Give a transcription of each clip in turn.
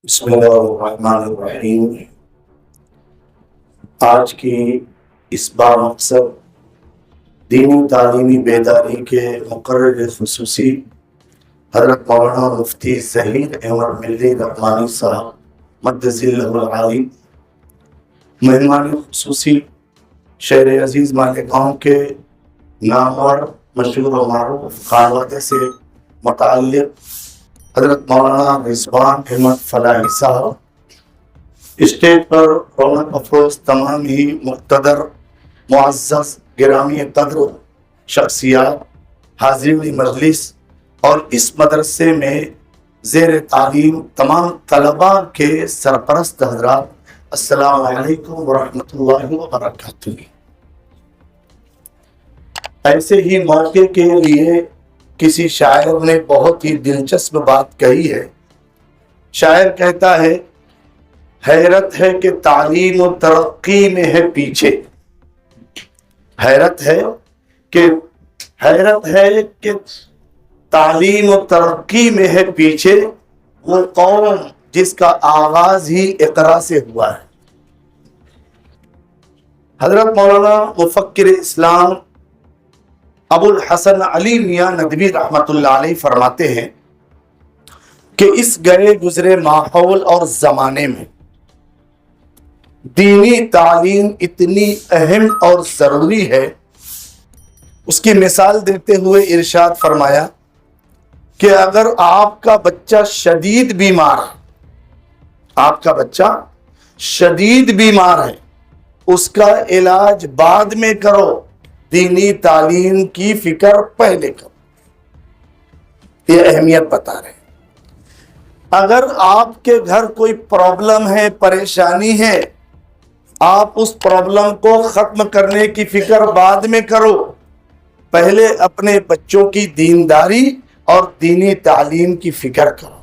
بسم اللہ الرحمن الرحیم۔ آج کی اس بار مقصد دینی تعلیمی بیداری کے مقرر خصوصی حضرت مولانا مفتی ظہیر احمد ملی رحمانی صاحب مدث اللہ العالی، مہمان خصوصی شہر عزیز مالیگاؤں کے نامور مشہور و معروف خانوادے سے متعلق حضرت مولانا رضوان احمد فلاحی صاحب، اسٹیج پر رونق افروز تمام ہی مقتدر معزز گرامی قدر شخصیات، حاضرین مجلس اور اس مدرسے میں زیر تعلیم تمام طلباء کے سرپرست حضرات، السلام علیکم ورحمۃ اللہ وبرکاتہ۔ ایسے ہی موقع کے لیے کسی شاعر نے بہت ہی دلچسپ بات کہی ہے۔ شاعر کہتا ہے، حیرت ہے کہ تعلیم و ترقی میں ہے پیچھے، حیرت ہے کہ تعلیم و ترقی میں ہے پیچھے، وہ قوم جس کا آغاز ہی اقرا سے ہوا ہے۔ حضرت مولانا مفکر اسلام ابو الحسن علی میاں ندوی رحمت اللہ علیہ فرماتے ہیں کہ اس گئے گزرے ماحول اور زمانے میں دینی تعلیم اتنی اہم اور ضروری ہے۔ اس کی مثال دیتے ہوئے ارشاد فرمایا کہ اگر آپ کا بچہ شدید بیمار ہے، اس کا علاج بعد میں کرو، دینی تعلیم کی فکر پہلے کرو۔ یہ اہمیت بتا رہے ہیں۔ اگر آپ کے گھر کوئی پرابلم ہے، پریشانی ہے، آپ اس پرابلم کو ختم کرنے کی فکر بعد میں کرو، پہلے اپنے بچوں کی دینداری اور دینی تعلیم کی فکر کرو۔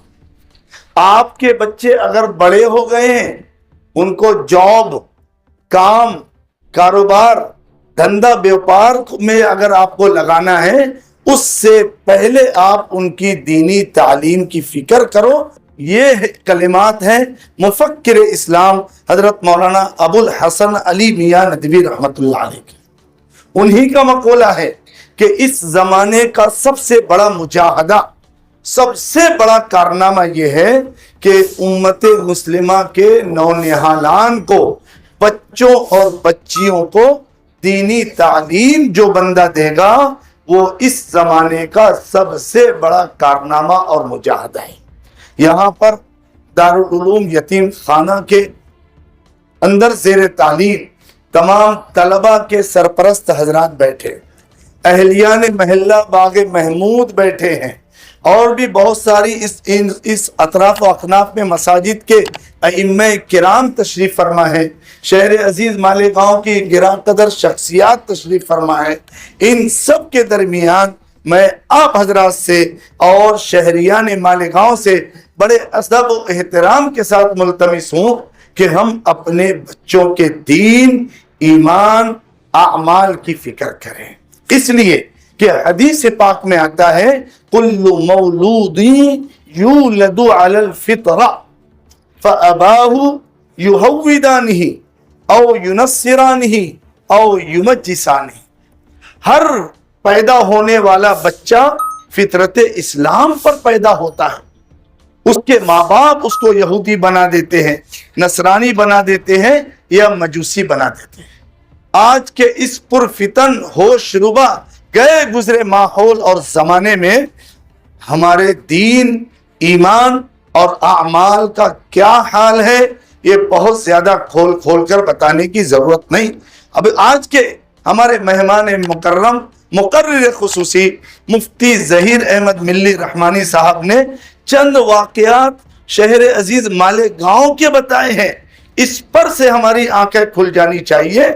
آپ کے بچے اگر بڑے ہو گئے ہیں، ان کو جاب، کام، کاروبار، دھندا بیوپار میں اگر آپ کو لگانا ہے، اس سے پہلے آپ ان کی دینی تعلیم کی فکر کرو۔ یہ کلمات ہیں مفکر اسلام حضرت مولانا ابو الحسن علی میاں ندوی رحمت اللہ علیہ کے۔ انہی کا مقولہ ہے کہ اس زمانے کا سب سے بڑا مجاہدہ، سب سے بڑا کارنامہ یہ ہے کہ امت مسلمہ کے نونہالان کو، بچوں اور بچیوں کو دینی تعلیم جو بندہ دے گا، وہ اس زمانے کا سب سے بڑا کارنامہ اور مجاہدہ ہے۔ یہاں پر دارالعلوم یتیم خانہ کے اندر زیر تعلیم تمام طلباء کے سرپرست حضرات بیٹھے، اہلیان محلہ باغ محمود بیٹھے ہیں، اور بھی بہت ساری اس اطراف و اکناف میں مساجد کے ائمہ کرام تشریف فرما ہے، شہر عزیز مالیگاؤں کی گراں قدر شخصیات تشریف فرما ہے۔ ان سب کے درمیان میں آپ حضرات سے اور شہریان مالیگاؤں سے بڑے ادب و احترام کے ساتھ ملتمس ہوں کہ ہم اپنے بچوں کے دین، ایمان، اعمال کی فکر کریں، اس لیے کہ حدیث پاک میں آتا ہے، کل مولود یولد علی الفطرہ فاباہ یہودانہ او ینصرانہ او یمجسانہ۔ ہر پیدا ہونے والا بچہ فطرت اسلام پر پیدا ہوتا ہے، اس کے ماں باپ اس کو یہودی بنا دیتے ہیں، نصرانی بنا دیتے ہیں یا مجوسی بنا دیتے ہیں۔ آج کے اس پرفتن ہوش ربا گئے گزرے ماحول اور زمانے میں ہمارے دین، ایمان اور اعمال کا کیا حال ہے، یہ بہت زیادہ کھول کر بتانے کی ضرورت نہیں۔ اب آج کے ہمارے مہمان مکرم مقرر خصوصی مفتی ظہیر احمد ملی رحمانی صاحب نے چند واقعات شہر عزیز مالیگاؤں کے بتائے ہیں۔ اس پر سے ہماری آنکھیں کھل جانی چاہیے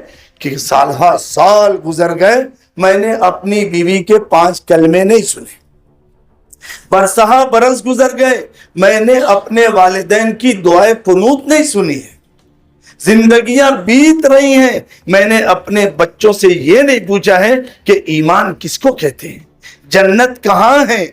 کہ سالہ سال گزر گئے، میں نے اپنی بیوی کے 5 کلمے نہیں سنے، برسہ برس گزر گئے، میں نے اپنے والدین کی دعائیں قنوت نہیں سنی ہے، زندگیاں بیت رہی ہیں، میں نے اپنے بچوں سے یہ نہیں پوچھا ہے کہ ایمان کس کو کہتے ہیں، جنت کہاں ہے،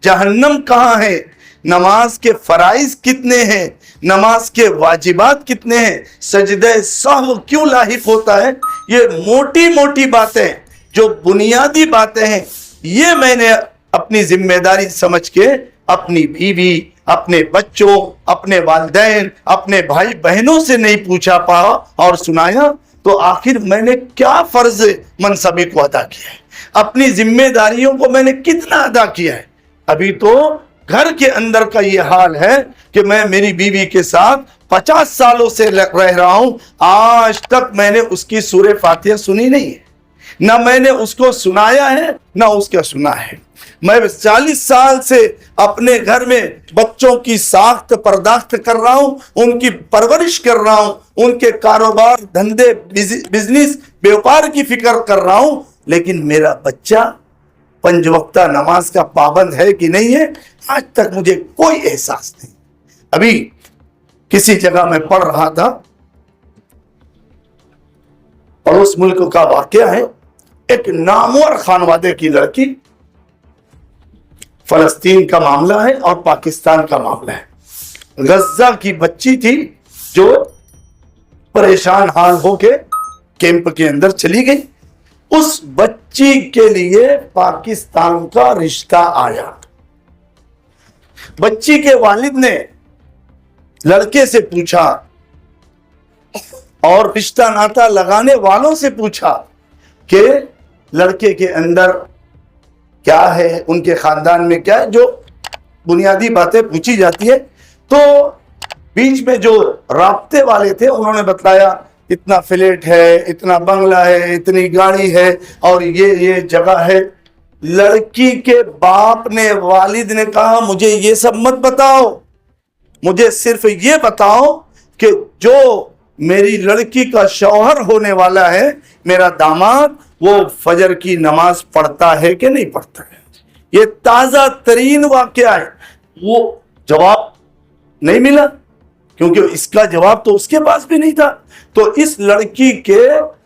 جہنم کہاں ہے، نماز کے فرائض کتنے ہیں، نماز کے واجبات کتنے ہیں، سجدہ سہو کیوں لاحق ہوتا ہے، یہ موٹی موٹی باتیں جو بنیادی باتیں ہیں، یہ میں نے اپنی ذمہ داری سمجھ کے اپنی بیوی، اپنے بچوں، اپنے والدین، اپنے بھائی بہنوں سے نہیں پوچھا پایا اور سنایا، تو آخر میں نے کیا فرض منصبی کو ادا کیا ہے، اپنی ذمہ داریوں کو میں نے کتنا ادا کیا ہے۔ ابھی تو گھر کے اندر کا یہ حال ہے کہ میں میری بیوی کے ساتھ 50 سالوں سے رہ رہا ہوں، آج تک میں نے اس کی سورہ فاتحہ سنی نہیں ہے، نہ میں نے اس کو سنایا ہے نہ اس کا سنا ہے۔ میں 40 سال سے اپنے گھر میں بچوں کی ساخت پرداخت کر رہا ہوں، ان کی پرورش کر رہا ہوں، ان کے کاروبار دھندے بزنس بیوپار کی فکر کر رہا ہوں، لیکن میرا بچہ 5 وقتہ نماز کا پابند ہے کہ نہیں ہے، آج تک مجھے کوئی احساس نہیں۔ ابھی کسی جگہ میں پڑھ رہا تھا، پڑوس ملک کا واقعہ ہے، ایک نامور خانوادے کی لڑکی، فلسطین کا معاملہ ہے اور پاکستان کا معاملہ ہے، غزہ کی بچی تھی جو پریشان حال ہو کے کیمپ کے اندر چلی گئی، اس بچی کے لیے پاکستان کا رشتہ آیا، بچی کے والد نے لڑکے سے پوچھا اور رشتہ ناتا لگانے والوں سے پوچھا کہ لڑکے کے اندر کیا ہے، ان کے خاندان میں کیا ہے، جو بنیادی باتیں پوچھی جاتی ہے۔ تو بیچ میں جو رابطے والے تھے انہوں نے بتلایا اتنا فلیٹ ہے، اتنا بنگلہ ہے، اتنی گاڑی ہے اور یہ جگہ ہے۔ لڑکی کے باپ نے، والد نے کہا مجھے یہ سب مت بتاؤ، مجھے صرف یہ بتاؤ کہ جو میری لڑکی کا شوہر ہونے والا ہے، میرا داماد، وہ فجر کی نماز پڑھتا ہے کہ نہیں پڑھتا ہے۔ یہ تازہ ترین واقعہ ہے۔ وہ جواب نہیں ملا کیونکہ اس کا جواب تو اس کے پاس بھی نہیں تھا۔ تو اس لڑکی کے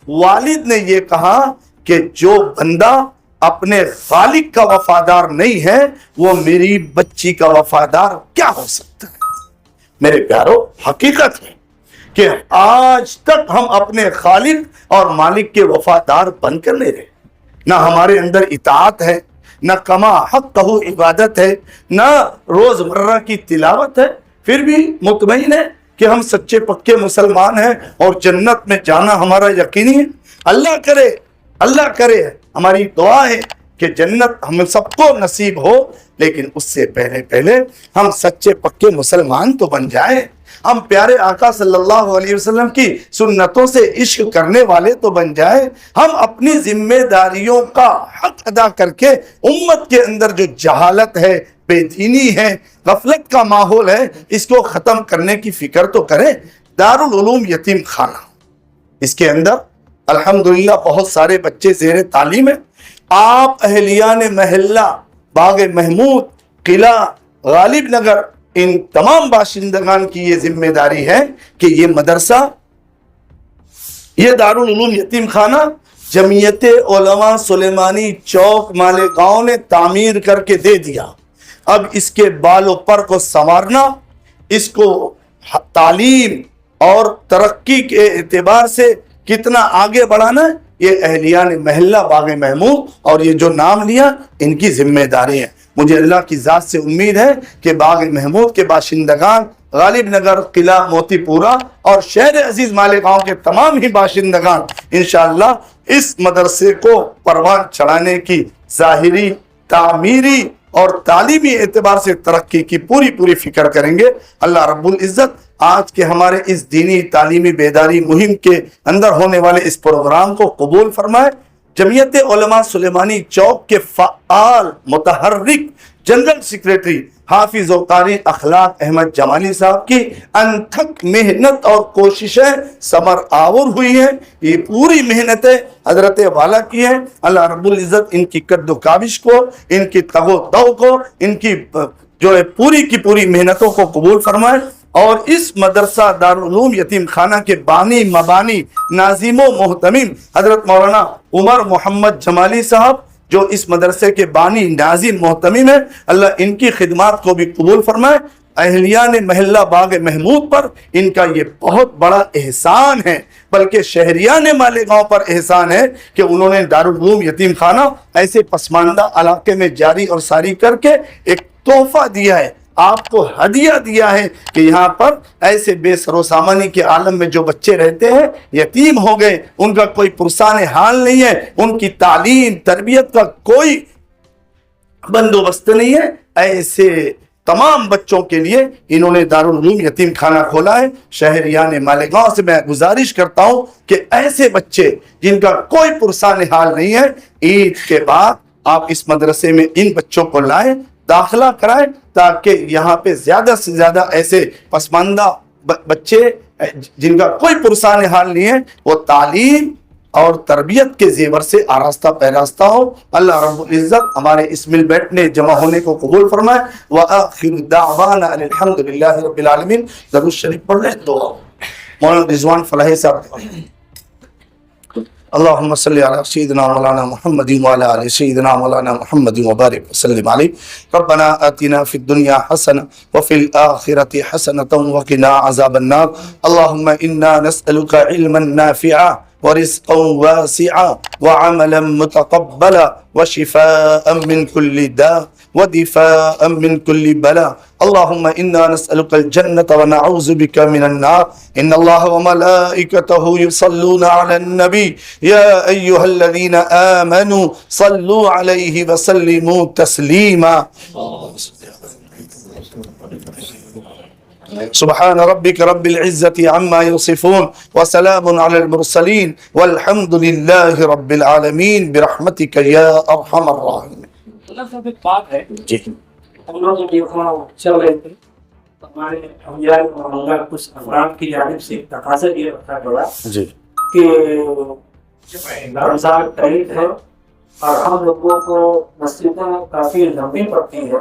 والد نے یہ کہا کہ جو بندہ اپنے خالق کا وفادار نہیں ہے وہ میری بچی کا وفادار کیا ہو سکتا ہے۔ میرے پیارو، حقیقت ہے کہ آج تک ہم اپنے خالق اور مالک کے وفادار بن کر نہیں رہے، نہ ہمارے اندر اطاعت ہے، نہ کما حق کہو عبادت ہے، نہ روز مرہ کی تلاوت ہے، پھر بھی مطمئن ہے کہ ہم سچے پکے مسلمان ہیں اور جنت میں جانا ہمارا یقینی ہے۔ اللہ کرے ہماری دعا ہے کہ جنت ہم سب کو نصیب ہو، لیکن اس سے پہلے ہم سچے پکے مسلمان تو بن جائیں، ہم پیارے آقا صلی اللہ علیہ وسلم کی سنتوں سے عشق کرنے والے تو بن جائیں، ہم اپنی ذمہ داریوں کا حق ادا کر کے امت کے اندر جو جہالت ہے، بے دینی ہے، غفلت کا ماحول ہے، اس کو ختم کرنے کی فکر تو کریں۔ دارالعلوم یتیم خانہ، اس کے اندر الحمدللہ بہت سارے بچے زیر تعلیم ہیں۔ آپ اہلیان محلہ، باغ محمود، قلعہ، غالب نگر، ان تمام باشندگان کی یہ ذمہ داری ہے کہ یہ مدرسہ، یہ دارالعلوم یتیم خانہ جمعیت علماء سلیمانی چوک مالیگاؤں نے تعمیر کر کے دے دیا۔ اب اس کے بال و پر کو سنوارنا، اس کو تعلیم اور ترقی کے اعتبار سے کتنا آگے بڑھانا ہے، یہ اہلیان محلہ باغ محمود اور یہ جو نام لیا ان کی ذمہ داری ہے۔ مجھے اللہ کی ذات سے امید ہے کہ باغ محمود کے باشندگان، غالب نگر، قلعہ موتی پورہ اور شہر عزیز مالیگاؤں کے تمام ہی باشندگان انشاءاللہ اس مدرسے کو پروان چڑھانے کی ظاہری، تعمیری اور تعلیمی اعتبار سے ترقی کی پوری فکر کریں گے۔ اللہ رب العزت آج کے ہمارے اس دینی تعلیمی بیداری مہم کے اندر ہونے والے اس پروگرام کو قبول فرمائے۔ جمعیت علماء سلیمانی چوک کے فعال متحرک جنرل سیکریٹری حافظ و قاری اخلاق احمد جمالی صاحب کی انتھک محنت اور کوششیں ثمر آور ہوئی ہیں۔ یہ پوری محنتیں حضرت والا کی ہیں۔ اللہ رب العزت ان کی قد و کاوش کو، ان کی تگ و دو کو، ان کی جو ہے پوری کی پوری محنتوں کو قبول فرمائے، اور اس مدرسہ دارالعلوم یتیم خانہ کے بانی مبانی ناظم و محتمم حضرت مولانا عمر محمد جمالی صاحب جو اس مدرسے کے بانی ناظم محتمم ہیں، اللہ ان کی خدمات کو بھی قبول فرمائے۔ اہلیان محلہ باغ محمود پر ان کا یہ بہت بڑا احسان ہے، بلکہ شہریان مالیگاؤں پر احسان ہے کہ انہوں نے دارالعلوم یتیم خانہ ایسے پسماندہ علاقے میں جاری اور ساری کر کے ایک تحفہ دیا ہے، آپ کو ہدیہ دیا ہے کہ یہاں پر ایسے بے سر و سامانی کے عالم میں جو بچے رہتے ہیں یتیم ہو گئے، ان کا کوئی پرسان حال نہیں ہے، ان کی تعلیم تربیت کا کوئی بندوبست نہیں ہے، ایسے تمام بچوں کے لیے انہوں نے دارالعلوم یتیم خانہ کھولا ہے۔ شہریان مالیگاؤں سے میں گزارش کرتا ہوں کہ ایسے بچے جن کا کوئی پرسان حال نہیں ہے، عید کے بعد آپ اس مدرسے میں ان بچوں کو لائیں، داخلہ کرائیں، تاکہ یہاں پہ زیادہ سے زیادہ ایسے پسماندہ بچے جن کا کوئی پرسان حال نہیں ہے وہ تعلیم اور تربیت کے زیور سے آراستہ پیراستہ ہو۔ اللہ رب العزت ہمارے اس مل بیٹھنے جمع ہونے کو قبول فرمائے۔ وآخر دعوانا الحمد للہ رب العالمین۔ درود شریف پڑھ لیں دعا۔ مولانا رضوان فلاحی صاحب۔ اللهم صل على سيدنا مولانا محمد وعلى آل سيدنا مولانا محمد وبارك وسلم عليه. ربنا آتنا في الدنيا حسنة وفي الآخرة حسنة وقنا عذاب النار. اللهم إنا نسألك علما نافعا ورزقا واسعا وعملا متقبلا وشفاء من كل داء ودفاء من كل بلاء. اللهم إنا نسألك الجنة ونعوذ بك من النار. إن الله وملائكته يصلون على النبي يا أيها الذين آمنوا صلوا عليه وسلموا تسليما. سبحان ربك رب العزة عما يصفون وسلام على المرسلين والحمد لله رب العالمين برحمتك يا أرحم الراحمين. اللہ صاحب ایک بات ہے جی ہم لوگ یہاں چل رہے تھے، ہمارے اولیاء اور کچھ افراد کی جانب سے تقاضا یہ رکھا گیا جی کہ رمضان قریب ہے اور ہم لوگوں کو مسجدیں کافی لمبی پڑتی ہے،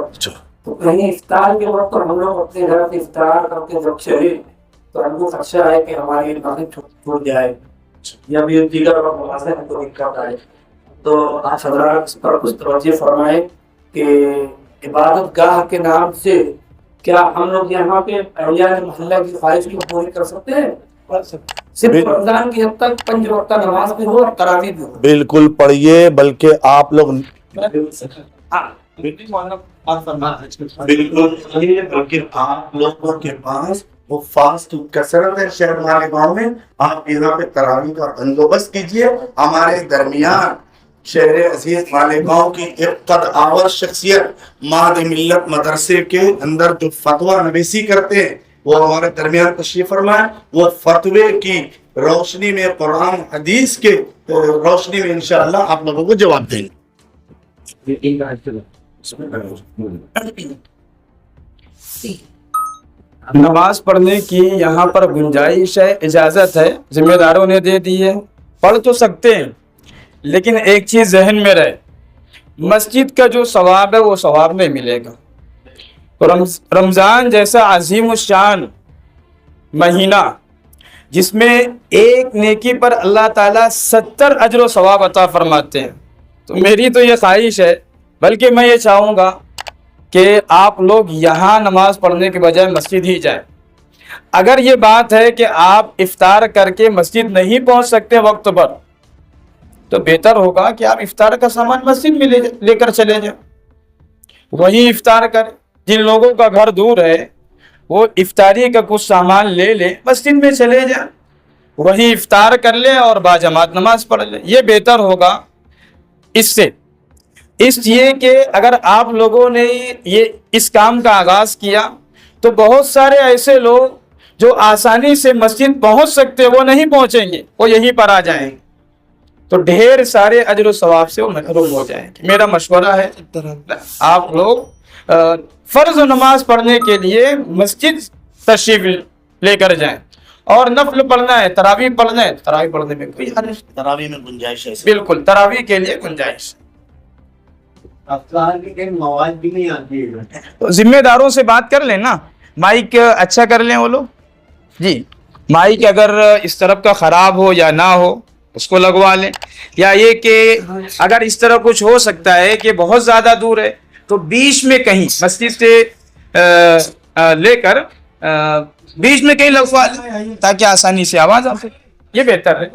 تو کہیں افطار کے وقت ہم لوگ اپنے گھر سے افطار کر کے جب چلے تو ہم کو خدشہ ہے کہ ہماری نماز چھوٹ جائے یا بھی دیگر نمازیں ہم کو دقت آئے، تو آپ حضرات اس پر کچھ توجہ فرمائیں کہ عبادت گاہ کے نام سے کیا ہم لوگ یہاں پہ اولیاء محلہ کی خواہش کو پوری کر سکتے ہیں؟ صرف رمضان کی حد تک 5 وقتہ نماز بھی ہو اور تراویح بھی ہو؟ بالکل پڑھیے، بلکہ آپ لوگ بالکل بلکہ آپ لوگوں کے پاس وہ فاسٹ کثرت ہے شہر مالیگاؤں میں، آپ یہاں پہ تراویح کا بندوبست کیجئے۔ ہمارے درمیان شہر عزیز مالیگاؤں کی ایک قد آور شخصیت مہد ملت مدرسے کے اندر جو فتویٰ نویسی کرتے ہیں وہ ہمارے درمیان تشریف فرمائے، وہ فتوے کی روشنی میں قرآن حدیث کے روشنی میں انشاءاللہ آپ لوگوں کو جواب دیں گے۔ نماز پڑھنے کی یہاں پر گنجائش ہے، اجازت ہے، ذمہ داروں نے دے دی ہے، پڑھ تو سکتے ہیں، لیکن ایک چیز ذہن میں رہے، مسجد کا جو ثواب ہے وہ ثواب نہیں ملے گا۔ رمضان جیسا عظیم الشان مہینہ جس میں ایک نیکی پر اللہ تعالیٰ 70 اجر و ثواب عطا فرماتے ہیں، تو میری تو یہ خواہش ہے، بلکہ میں یہ چاہوں گا کہ آپ لوگ یہاں نماز پڑھنے کے بجائے مسجد ہی جائیں۔ اگر یہ بات ہے کہ آپ افطار کر کے مسجد نہیں پہنچ سکتے وقت پر، تو بہتر ہوگا کہ آپ افطار کا سامان مسجد میں لے کر چلے جائیں، وہیں افطار کریں۔ جن لوگوں کا گھر دور ہے وہ افطاری کا کچھ سامان لے لیں، مسجد میں چلے جائیں، وہیں افطار کر لیں اور باجماعت نماز پڑھ لیں، یہ بہتر ہوگا۔ اس سے اس لیے کہ اگر آپ لوگوں نے اس کام کا آغاز کیا تو بہت سارے ایسے لوگ جو آسانی سے مسجد پہنچ سکتے وہ نہیں پہنچیں گے، وہ یہیں پر آ جائیں گے، تو ڈھیر سارے اجر و ثواب سے وہ محروم ہو جائیں گے۔ میرا مشورہ ہے آپ لوگ فرض نماز پڑھنے کے لیے مسجد تشریف لے کر جائیں، اور نفل پڑھنا ہے، تراویح پڑھنا ہے، تراویح پڑھنے میں کوئی حرج نہیں، تراویح میں گنجائش ہے، بالکل تراویح کے لیے گنجائش ہے۔ مواد بھی نہیں آتی ہے، تو ذمہ داروں سے بات کر لیں نا، مائک اچھا کر لیں وہ لوگ، جی مائک اگر اس طرف کا خراب ہو یا نہ ہو اس کو لگوا لیں، یا یہ کہ اگر اس طرح کچھ ہو سکتا ہے کہ بہت زیادہ دور ہے تو بیچ میں کہیں مسجد سے لے کر بیچ میں کہیں لفظ تاکہ آسانی سے آواز آ سکے، یہ بہتر ہے.